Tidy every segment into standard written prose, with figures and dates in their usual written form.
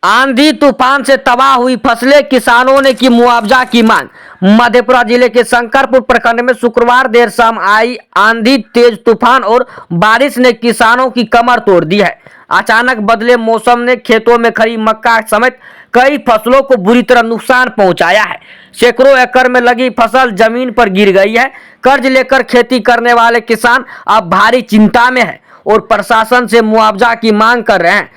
आंधी तूफान से तबाह हुई फसलें, किसानों ने की मुआवजा की मांग। मधेपुरा जिले के शंकरपुर प्रखंड में शुक्रवार देर शाम आई आंधी, तेज तूफान और बारिश ने किसानों की कमर तोड़ दी है। अचानक बदले मौसम ने खेतों में खड़ी मक्का समेत कई फसलों को बुरी तरह नुकसान पहुंचाया है। सैकड़ों एकड़ में लगी फसल जमीन पर गिर गई है। कर्ज लेकर खेती करने वाले किसान अब भारी चिंता में है और प्रशासन से मुआवजा की मांग कर रहे हैं।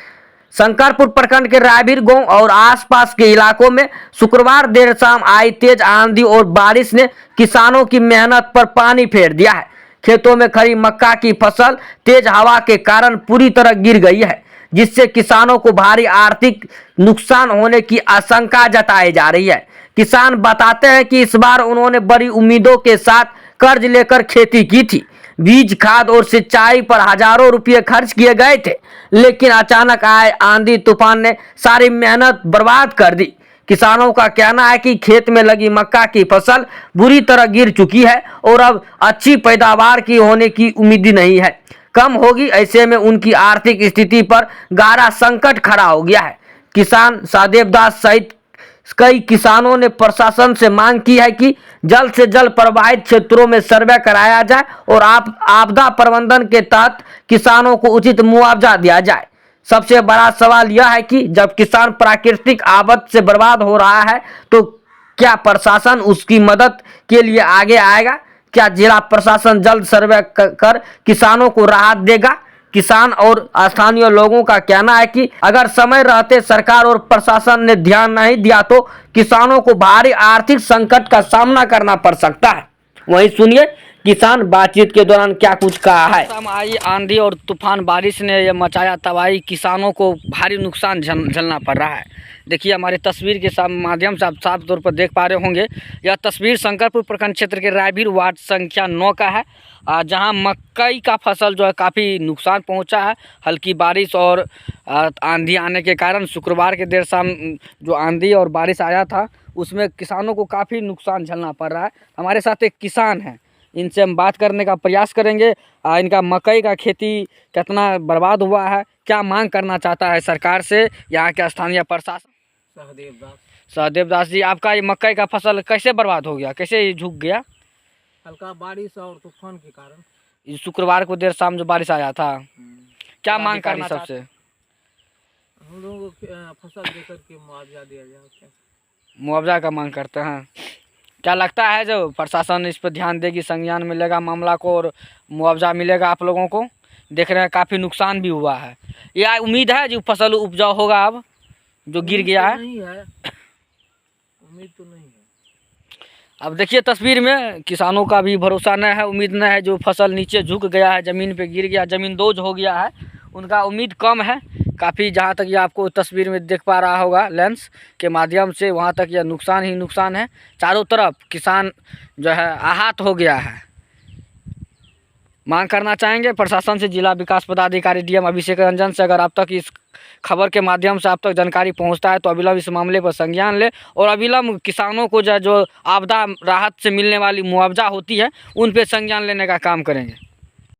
शंकरपुर प्रखंड के रायवीर गांव और आसपास के इलाकों में शुक्रवार देर शाम आई तेज आंधी और बारिश ने किसानों की मेहनत पर पानी फेर दिया है। खेतों में खड़ी मक्का की फसल तेज हवा के कारण पूरी तरह गिर गई है, जिससे किसानों को भारी आर्थिक नुकसान होने की आशंका जताई जा रही है। किसान बताते हैं कि इस बार उन्होंने बड़ी उम्मीदों के साथ कर्ज लेकर खेती की थी। बीज, खाद और सिंचाई पर हजारों रुपये खर्च किए गए थे, लेकिन अचानक आए आंधी तूफान ने सारी मेहनत बर्बाद कर दी। किसानों का कहना है कि खेत में लगी मक्का की फसल बुरी तरह गिर चुकी है और अब अच्छी पैदावार की होने की उम्मीद नहीं है, कम होगी। ऐसे में उनकी आर्थिक स्थिति पर गहरा संकट खड़ा हो गया है। किसान सहदेव दास सहित कई किसानों ने प्रशासन से मांग की है कि जल्द से जल्द प्रभावित क्षेत्रों में सर्वे कराया जाए और आपदा प्रबंधन के तहत किसानों को उचित मुआवजा दिया जाए। सबसे बड़ा सवाल यह है कि जब किसान प्राकृतिक आपदा से बर्बाद हो रहा है तो क्या प्रशासन उसकी मदद के लिए आगे आएगा? क्या जिला प्रशासन जल्द सर्वे कर किसानों को राहत देगा? किसान और स्थानीय लोगों का कहना है कि अगर समय रहते सरकार और प्रशासन ने ध्यान नहीं दिया तो किसानों को भारी आर्थिक संकट का सामना करना पड़ सकता है। वहीं सुनिए किसान बातचीत के दौरान क्या कुछ कहा है। आई आंधी और तूफान बारिश ने यह मचाया तबाही, किसानों को भारी नुकसान झेलना पड़ रहा है। देखिए हमारे तस्वीर के माध्यम से आप साफ तौर पर देख पा रहे होंगे। यह तस्वीर शंकरपुर प्रखंड क्षेत्र के रायवीर वार्ड संख्या 9 का है, जहां मकई का फसल जो है काफ़ी नुकसान पहुंचा है। हल्की बारिश और आंधी आने के कारण शुक्रवार के देर शाम जो आंधी और बारिश आया था उसमें किसानों को काफ़ी नुकसान झेलना पड़ रहा है। हमारे साथ एक किसान हैं, इनसे हम बात करने का प्रयास करेंगे। इनका मकई का खेती कितना बर्बाद हुआ है, क्या मांग करना चाहता है सरकार से यहाँ के स्थानीय प्रशासन। सहदेव दास जी, आपका ये मकई का फसल कैसे बर्बाद हो गया, कैसे झुक गया? हल्का बारिश और तूफान के कारण। शुक्रवार को देर शाम जो बारिश आया था, क्या मांग करना सबसे? हम लोगों को फसल देकर के मुआवजा दिया जाए। मुआवजा का मांग करते हैं। क्या लगता है जो प्रशासन इस पर ध्यान देगी, संज्ञान मिलेगा मामला को और मुआवजा मिलेगा आप लोगों को? देख रहे हैं काफ़ी नुकसान भी हुआ है। यह उम्मीद है जो फसल उपजाऊ होगा अब जो गिर गया है? नहीं है, उम्मीद तो नहीं है। अब देखिए तस्वीर में किसानों का भी भरोसा नहीं है, उम्मीद नहीं है। जो फसल नीचे झुक गया है, ज़मीन पे गिर गया, ज़मींदोज हो गया है, उनका उम्मीद कम है काफ़ी। जहाँ तक ये आपको तस्वीर में देख पा रहा होगा लेंस के माध्यम से, वहाँ तक यह नुकसान ही नुकसान है। चारों तरफ किसान जो है आहत हो गया है। मांग करना चाहेंगे प्रशासन से, जिला विकास पदाधिकारी डीएम अभिषेक रंजन से, अगर आप तक इस खबर के माध्यम से आप तक जानकारी पहुंचता है तो अविलंब इस मामले पर संज्ञान ले और अविलंब किसानों को जो आपदा राहत से मिलने वाली मुआवजा होती है उन पर संज्ञान लेने का काम करेंगे।